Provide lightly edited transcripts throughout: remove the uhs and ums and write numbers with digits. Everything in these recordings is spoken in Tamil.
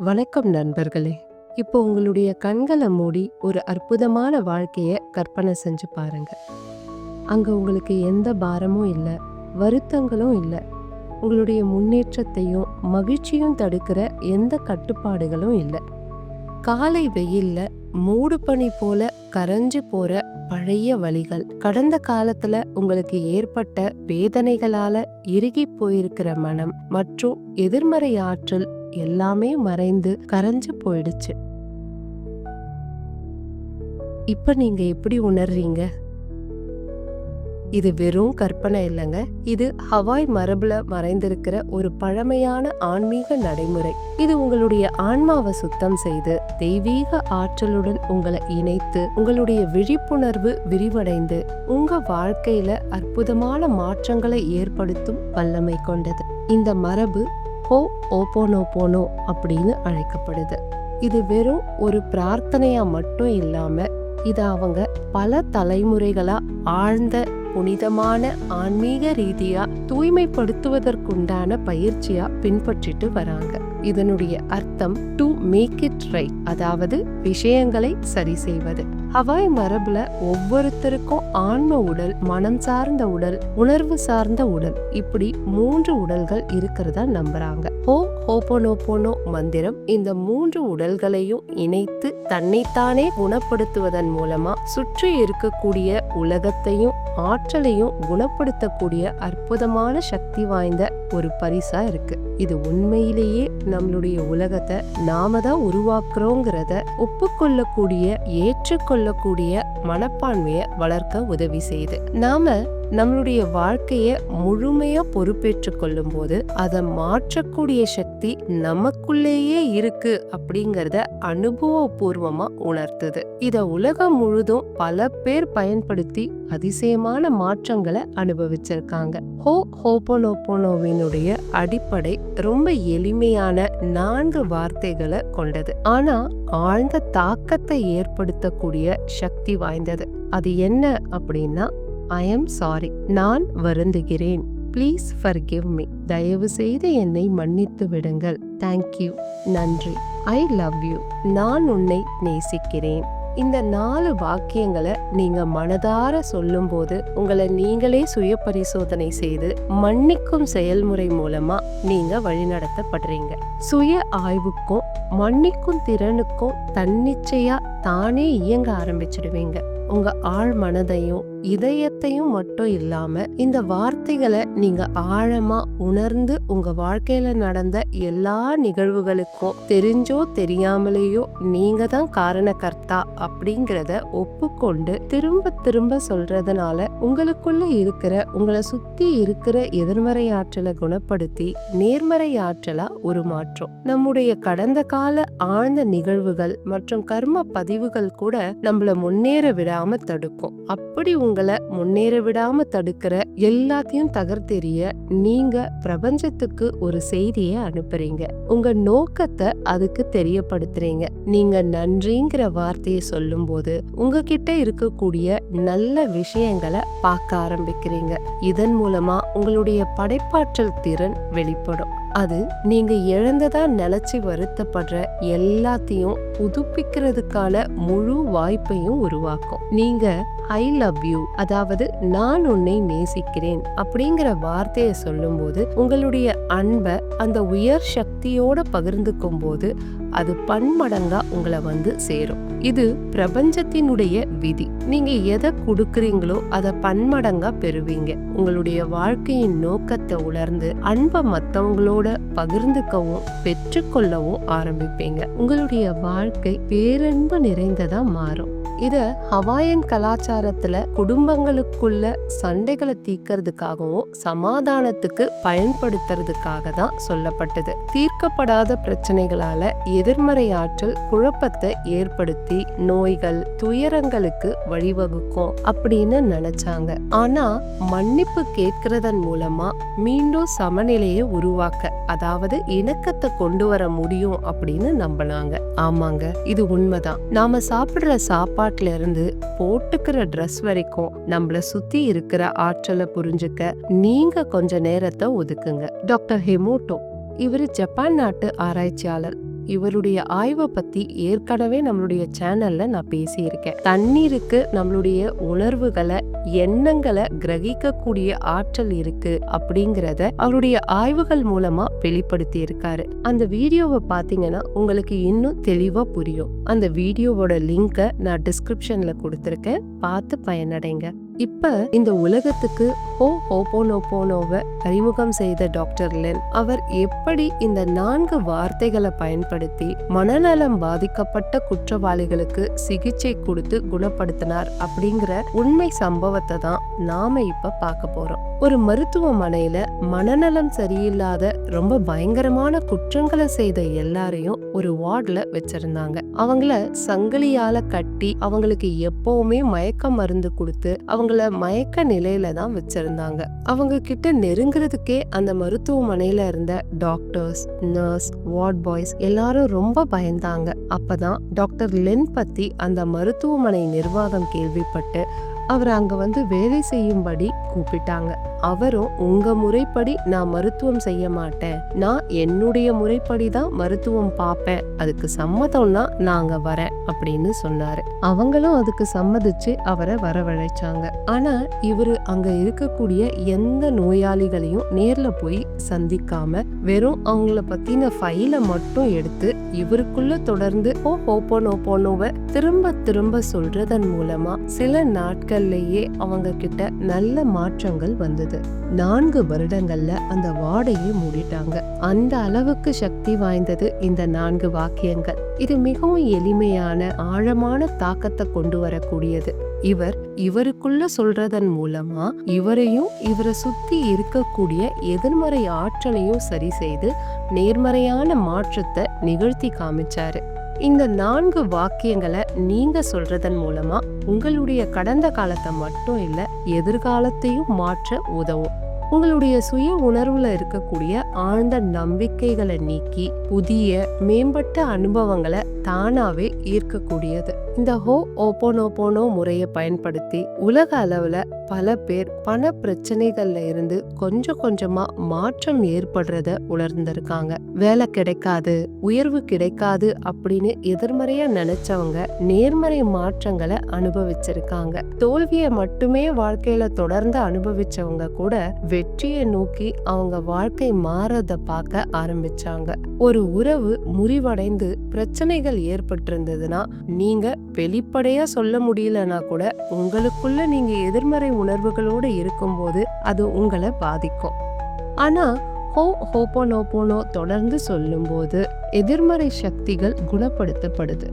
வணக்கம் நண்பர்களே. இப்போ உங்களுடைய கண்களை மூடி ஒரு அற்புதமான வாழ்க்கைய கற்பனை செஞ்சு பாருங்க. அங்க உங்களுக்கு எந்த பாரமும் இல்லை, வருத்தங்களும் இல்லை. உங்களுடைய முன்னேற்றத்தையும் மகிழ்ச்சியும் தடுக்கிற எந்த கட்டுப்பாடுகளும் இல்லை. காலை வெயில்ல மூடு பனி போல கரைஞ்சு போற பழைய வழிகள், கடந்த காலத்துல உங்களுக்கு ஏற்பட்ட வேதனைகளால இறுகி போயிருக்கிற மனம் மற்றும் எதிர்மறை ஆற்றல் எல்லாமே மறைந்து கரைஞ்சு போயிடுச்சு. இப்ப நீங்க எப்படி உணர்றீங்க? இது வெறும் கற்பனை இல்லைங்க. இது ஹவாய் மரபுல மறைந்திருக்கிற ஒரு பழமையான ஆன்மீக நடைமுறை. இது உங்களுடைய ஆன்மாவை சுத்தம் செய்து தெய்வீக ஆற்றலுடன் உங்களை இணைத்து உங்களுடைய விழிப்புணர்வு விரிவடைந்து உங்க வாழ்க்கையில அற்புதமான மாற்றங்களை ஏற்படுத்தும் வல்லமை கொண்டது. இந்த மரபு ஹோ ஓபோனோபோனோ அப்படின்னு அழைக்கப்படுது. இது வெறும் ஒரு பிரார்த்தனையா மட்டும் இல்லாம, இது அவங்க பல தலைமுறைகளா ஆழ்ந்த புனிதமான ஆன்மீக ரீதியா தூய்மைப்படுத்துவதற்குண்டான பயிற்சியா பின்பற்றிட்டு வராங்க. இதனுடைய அர்த்தம் டு மேக் இட் ரைட், அதாவது விஷயங்களை சரி செய்வது. ஹவாய் மரபுல ஒவ்வொருத்தருக்கும் ஆன்ம உடல், மனம் சார்ந்த உடல், உணர்வு சார்ந்த உடல், இப்படி 3 உடல்கள் இருக்கிறதா நம்புறாங்க. ஹோ ஹோபோனோபோனோ மந்திரம் இந்த 3 உடல்களையும் இணைத்து தன்னைத்தானே குணப்படுத்துவதன் மூலமா சுற்றி இருக்கக்கூடிய உலகத்தையும் ஆற்றலையும் குணப்படுத்தக்கூடிய அற்புதமான சக்தி வாய்ந்த ஒரு பரிசா இருக்கு. இது உண்மையிலேயே நம்மளுடைய உலகத்தை நாம தான் உருவாக்குறோங்கிறத ஒப்புக்கொள்ளக்கூடிய, ஏற்றுக்கொள்ளக்கூடிய மனப்பான்மையை வளர்க்க உதவி செய்யுது. நாம நம்மளுடைய வாழ்க்கைய முழுமையா பொறுப்பேற்று கொள்ளும் போது அதை மாற்றக்கூடிய சக்தி நமக்குள்ளேயே இருக்கு அப்படிங்கறத அனுபவபூர்வமா உணர்த்துது. இத உலகம் முழுதும் பல பேர் பயன்படுத்தி அதிசயமான மாற்றங்களை அனுபவிச்சிருக்காங்க. ஹோ ஹோபோனோபோனோவினுடைய அடிப்படை ரொம்ப எளிமையான 4 வார்த்தைகளை கொண்டது. ஆனா ஆழ்ந்த தாக்கத்தை ஏற்படுத்தக்கூடிய சக்தி வாய்ந்தது. அது என்ன அப்படின்னா, I am sorry, நான் வருந்துகிறேன். Please forgive me, தயவு செய்து என்னை மன்னித்து விடுங்கள். Thank you, நன்றி. I love you, நான் உன்னை நேசிக்கிறேன். இந்த 4 வாக்கியங்களை நீங்க மனதார சொல்லும் போது உங்களை நீங்களே சுய பரிசோதனை செய்து மன்னிக்கும் செயல்முறை மூலமா நீங்க வழிநடத்தப்படுறீங்க. சுய ஆய்வுக்கும் மன்னிக்கும் திறனுக்கும் தன்னிச்சையா தானே இயங்க ஆரம்பிச்சிடுவீங்க. உங்க ஆழ் மனதையும் இதயத்தையும் மட்டும் இல்லாம இந்த வார்த்தைகளை நீங்க ஆழமா உணர்ந்து உங்க வாழ்க்கையில நடந்த எல்லா நிகழ்வுகளுக்கும் தெரிஞ்சோ தெரியாமலேயோ நீங்க தான் காரணகர்த்தா அப்படிங்கிறத ஒப்புக்கொண்டு திரும்ப திரும்ப சொல்றதுனால உங்களுக்குள்ள இருக்கிற, உங்களை சுத்தி இருக்கிற எதிர்மறை ஆற்றலை குணப்படுத்தி நேர்மறை ஆற்றலா உருமாற்றும். நம்முடைய கடந்த கால ஆழ்ந்த நிகழ்வுகள் மற்றும் கர்ம பதிவுகள் கூட நம்மள முன்னேற விடாம தடுக்கும். அப்படி உங்களை முன்னேற விடாம தடுக்கிற எல்லாத்தையும் தகர்த்தெறிய நீங்க பிரபஞ்சத்துக்கு ஒரு செய்தியை அனுப்புறீங்க. உங்க நோக்கத்தை அதுக்கு தெரியப்படுத்துறீங்க. நீங்க நன்றிங்கிற வார்த்தையை சொல்லும் போது உங்ககிட்ட இருக்கக்கூடிய நல்ல விஷயங்களை பார்க்க ஆரம்பிக்கிறீங்க. இதன் மூலமா உங்களுடைய படைப்பாற்றல் திறன் வெளிப்படும். அது நீங்க இழந்ததா நினைச்சு வருத்தப்படுற எல்லாத்தையும் புதுப்பிக்கிறதுக்கான முழு வாய்ப்பையும் உருவாக்கும். நீங்க ஐ லவ் யூ, அதாவது நான் உன்னை நேசிக்கிறேன் அப்படிங்கிற வார்த்தையை சொல்லும் போது உங்களுடைய அன்பை அந்த உயர் சக்தியோட பகிர்ந்துக்கும் போது அது பன்மடங்கா உங்களை வந்து சேரும். இது பிரபஞ்சத்தினுடைய விதி. நீங்க எதை கொடுக்குறீங்களோ அதை பன்மடங்கா பெறுவீங்க. உங்களுடைய வாழ்க்கையின் நோக்கத்தை உணர்ந்து அன்பை மத்தவங்களோட பகிர்ந்துக்கவும் பெற்றுக்கொள்ளவும் ஆரம்பிப்பீங்க. உங்களுடைய வாழ்க்கை பேரன்பு நிறைந்ததா மாறும். இத ஹவாயன் கலாச்சாரத்துல குடும்பங்களுக்குள்ள சண்டைகளை தீர்க்கிறதுக்காகவும் சமாதானத்துக்கு பயன்படுத்துறதுக்காக தான் சொல்லப்பட்டது. தீர்க்கப்படாத பிரச்சனைகளால எதிர்மறை ஆற்றல் குழப்பத்தை ஏற்படுத்தி நோய்கள், துயரங்களுக்கு வழிவகுக்கும் அப்படின்னு நினைச்சாங்க. ஆனா மன்னிப்பு கேட்கிறதன் மூலமா மீண்டும் சமநிலையை உருவாக்க, அதாவது இணக்கத்தை கொண்டு வர முடியும் அப்படின்னு நம்பினாங்க. ஆமாங்க, இது உண்மைதான். நாம சாப்பிடுற சாப்பாட்டுல இருந்து போட்டுக்கிற ட்ரெஸ் வரைக்கும் நம்மள சுத்தி இருக்கிற ஆற்றலை புரிஞ்சுக்க நீங்க கொஞ்ச நேரத்தை ஒதுக்குங்க. டாக்டர் ஹெமோட்டோ, இவரு ஜப்பான் நாட்டு ஆராய்ச்சியாளர். இவருடைய ஆய்வை பத்தி ஏற்கனவே நம்மளுடைய சேனல்ல நான் பேசியிருக்கேன். தண்ணீருக்கு நம்மளுடைய உணர்வுகளை, எண்ணங்களை கிரகிக்கக்கூடிய ஆற்றல் இருக்கு அப்படிங்கறத அவருடைய ஆய்வுகள் மூலமா வெளிப்படுத்தி இருக்காரு. அந்த வீடியோவை பாத்தீங்கன்னா உங்களுக்கு இன்னும் தெளிவா புரியும். அந்த வீடியோவோட லிங்கை நான் டிஸ்கிரிப்ஷன்ல கொடுத்திருக்கேன், பார்த்து பயனடைங்க. இப்ப இந்த உலகத்துக்கு ஹோபோனோபோனோவை அறிமுகம் செய்த டாக்டர் லென் அவர் எப்படி இந்த 4 வார்த்தைகளை பயன்படுத்தி மனநலம் பாதிக்கப்பட்ட குற்றவாளிகளுக்கு சிகிச்சை கொடுத்து குணப்படுத்தினார் அப்படிங்கிற உண்மை சம்பவத்தை தான் நாம இப்ப பார்க்க போறோம். ஒரு மருத்துவமனையில மனநலம் சரியில்லாத ரொம்ப பயங்கரமான குற்றங்களை செய்த எல்லாரையும் ஒரு வார்டுல வச்சிருந்தாங்க. அவங்கள சங்கிலியால கட்டி அவங்களுக்கு எப்பவுமே மயக்க மருந்து கொடுத்து அவங்கள மயக்க நிலையில தான் வச்சிருந்தாங்க. அவங்க கிட்ட நெருங்குறதுக்கே அந்த மருத்துவமனையில இருந்த டாக்டர்ஸ், நர்ஸ், வார்ட் பாய்ஸ் எல்லாரும் ரொம்ப பயந்தாங்க. அப்பதான் டாக்டர் லென் பத்தி அந்த மருத்துவமனை நிர்வாகம் கேள்விப்பட்டு அவர் அங்க வந்து வேலை செய்யும்படி கூப்பிட்டாங்க. அவரும் உங்க முறைப்படி நான் மருத்துவம் செய்ய மாட்டேன், நான் என்னுடைய முறைப்படி தான் மருத்துவம் பார்ப்பேன், அதுக்கு சம்மதம்னா நாங்க வரேன் அப்படின்னு சொன்னாரு. அவங்களும் அதுக்கு சம்மதிச்சு அவரை வரவழைச்சாங்க. ஆனா இவரு அங்க இருக்கக்கூடிய எந்த நோயாளிகளையும் நேர்ல போய் சந்திக்காம வெறும் அவங்கள பத்தின ஃபைல மட்டும் எடுத்து இவருக்குள்ள தொடர்ந்து ஹோபோனோபோனோவை திரும்ப திரும்ப சொல்றதன் மூலமா சில நாட்கள்லயே அவங்க கிட்ட நல்ல மாற்றங்கள் வந்தது. 4 வருடங்கள்ல அந்த வார்டையே மூடிட்டாங்க. அந்த அளவுக்கு சக்தி வாய்ந்தது இந்த 4 வாக்கியங்கள். இது மிகவும் எளிமையான ஆழமான தாக்கத்தை கொண்டு வரக்கூடியது. இவருக்குள்ள சொல்றதன் மூலமா இவரையும் இவரை சுத்தி இருக்கக்கூடிய எதிர்மறை ஆற்றலையும் சரி செய்து நேர்மறையான மாற்றத்தை நிகழ்த்தி காமிச்சாரு. இந்த 4 வாக்கியங்களை நீங்க சொல்றதன் மூலமா உங்களுடைய கடந்த காலத்தை மட்டும் இல்ல, எதிர்காலத்தையும் மாற்ற உதவும். உங்களுடைய சுய உணர்வுல இருக்கக்கூடிய ஆழ்ந்த நம்பிக்கைகளை நீக்கி புதிய மேம்பட்ட அனுபவங்களை தானாவே ஈர்க்கக்கூடியது. இந்த ஹோபோனோபோனோ முறையை பயன்படுத்தி உலக அளவுல பல பேர் பண பிரச்சனைகள்ல இருந்து கொஞ்சம் கொஞ்சமா மாற்றம் ஏற்படுறத உணர்ந்திருக்காங்க. வேலை கிடைக்காது, உயர்வு கிடைக்காது அப்படின்னு எதிர்மறையா நினைச்சவங்க நேர்மறை மாற்றங்களை அனுபவிச்சிருக்காங்க. தோல்வியை மட்டுமே வாழ்க்கையில தொடர்ந்து அனுபவிச்சவங்க கூட வெற்றியை நோக்கி அவங்க வாழ்க்கை மாறத பார்க்க ஆரம்பிச்சாங்க. ஒரு உறவு முறிவடைந்து பிரச்சனைகள் ஏற்பட்டிருந்ததுன்னா நீங்க வெளிப்படையா சொல்ல முடியலன்னா கூட உங்களுக்குள்ள நீங்க எதிர்மறை உணர்வுகளோடு இருக்கும்போது அது உங்களை பாதிக்கும். ஆனா ஹோபோனோபோனோ தொடர்ந்து சொல்லும்போது எதிர்மறை சக்திகள் குணப்படுத்தப்படுது.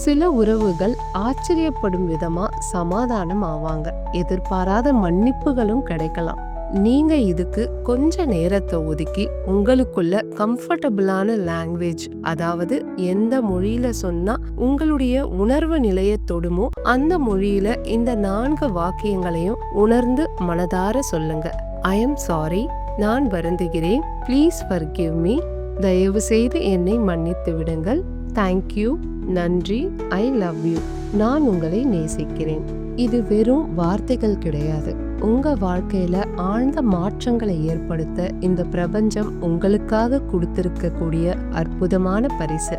சில உறவுகள் ஆச்சரியப்படும் விதமா சமாதானம் ஆவாங்க. எதிர்பாராத மன்னிப்புகளும் கிடைக்கலாம். நீங்க இதுக்கு கொஞ்ச நேரத்தை ஒதுக்கி உங்களுக்குள்ள கம்ஃபர்டபுளான லாங்குவேஜ், அதாவது எந்த மொழியில சொன்னா உங்களுடைய உணர்வு நிலையை தொடுமோ அந்த மொழியில இந்த 4 வாக்கியங்களையும் உணர்ந்து மனதார சொல்லுங்க. ஐ எம் சாரி, நான் வருந்துகிறேன், ப்ளீஸ் ஃபர்கிவ் மீ, தயவு செய்து என்னை மன்னித்து விடுங்கள், தேங்க்யூ, நன்றி, ஐ லவ் யூ, நான் உங்களை நேசிக்கிறேன். இது வெறும் வார்த்தைகள் கிடையாது. உங்க வாழ்க்கையில ஆழ்ந்த மாற்றங்களை ஏற்படுத்த இந்த பிரபஞ்சம் உங்களுக்காக கொடுத்திருக்கக்கூடிய அற்புதமான பரிசு.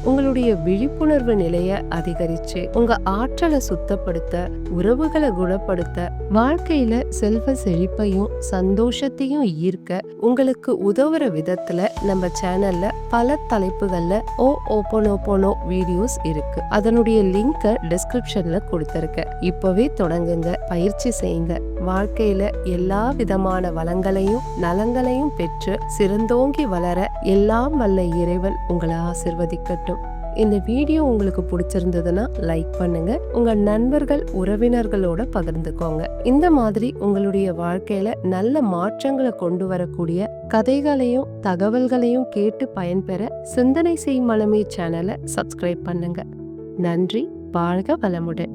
உங்களுடைய விழிப்புணர்வு நிலையை அதிகரிச்சு உங்க ஆற்றலை சுத்தப்படுத்த, உறவுகளை குணப்படுத்த, வாழ்க்கையில செல்வ செழிப்பையும் சந்தோஷத்தையும் ஈர்க்க உங்களுக்கு உதவுற விதத்துல நம்ம சேனல்ல பல தலைப்புகள்ல ஹோபோனோபோனோ வீடியோஸ் இருக்கு. அதனுடைய லிங்கை டிஸ்கிரிப்ஷன்ல கொடுத்திருக்க. இப்பவே தொடங்குங்க, பயிற்சி செய்யுங்க. வாழ்க்கையில எல்லா விதமான வளங்களையும் நலங்களையும் பெற்று சிறந்தோங்கி வளர எல்லாம் வல்ல இறைவன் உங்களை ஆசிர்வதிக்கட்டும். இந்த வீடியோ உங்களுக்கு பிடிச்சிருந்ததுன்னா லைக் பண்ணுங்க, உங்க நண்பர்கள் உறவினர்களோட பகிர்ந்துக்கோங்க. இந்த மாதிரி உங்களுடைய வாழ்க்கையில நல்ல மாற்றங்களை கொண்டு வரக்கூடிய கதைகளையும் தகவல்களையும் கேட்டு பயன்பெற சிந்தனை செய் மனமே சேனலை சப்ஸ்கிரைப் பண்ணுங்க. நன்றி. வாழ்க வளமுடன்.